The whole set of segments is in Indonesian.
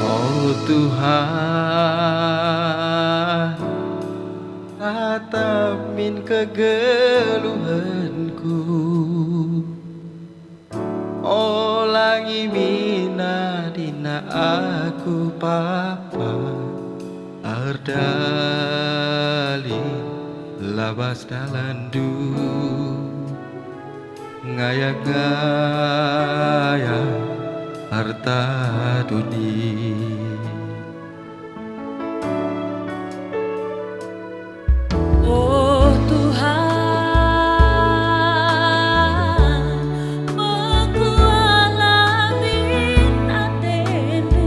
Oh Tuhan, atamin kegeluhanku. Olangi mina dina aku papa ardali labas dalandu ngaya-ngaya harta dunia. Oh Tuhan, mengkualamin atenu,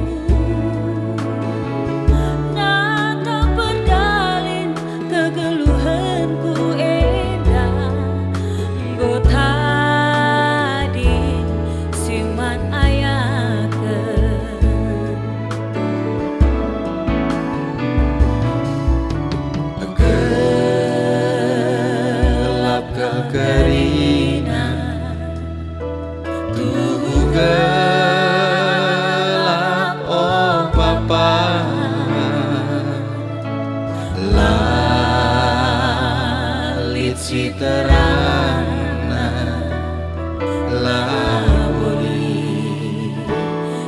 nata berdalin kegeluhanku edah, nggo tadi siman ayakeun. Kekeringan tubuh gelap, oh Bapa, lalit si terangna laboli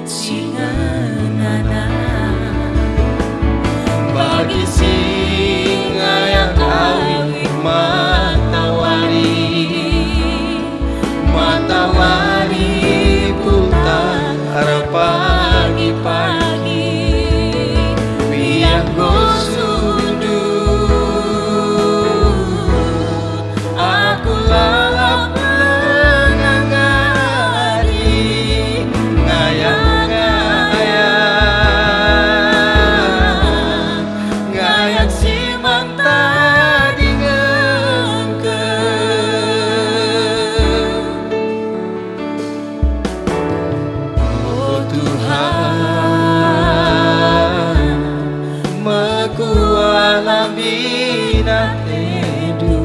singanana bagi singa yang kawin matawari putar pagi-pagi biar sudut aku lalap lengangari ngayang si manta dingengkeun. Oh Tuhan, mekualamin atedu,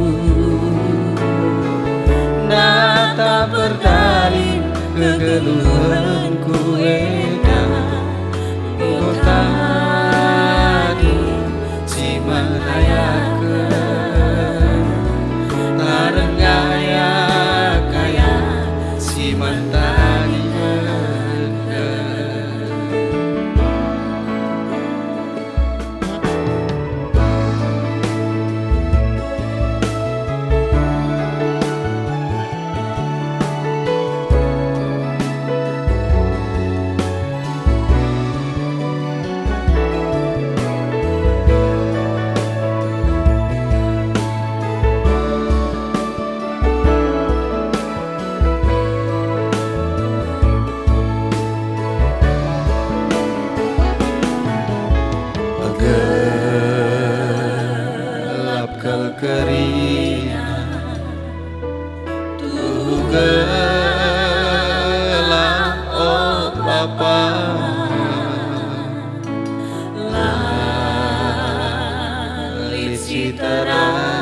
nata berdalin kegeluhanku edah, nggo tadi si manayakeun tarengaya kaya si mantani gelap kekeringan tubuh gelap, oh Bapa, lalit si terang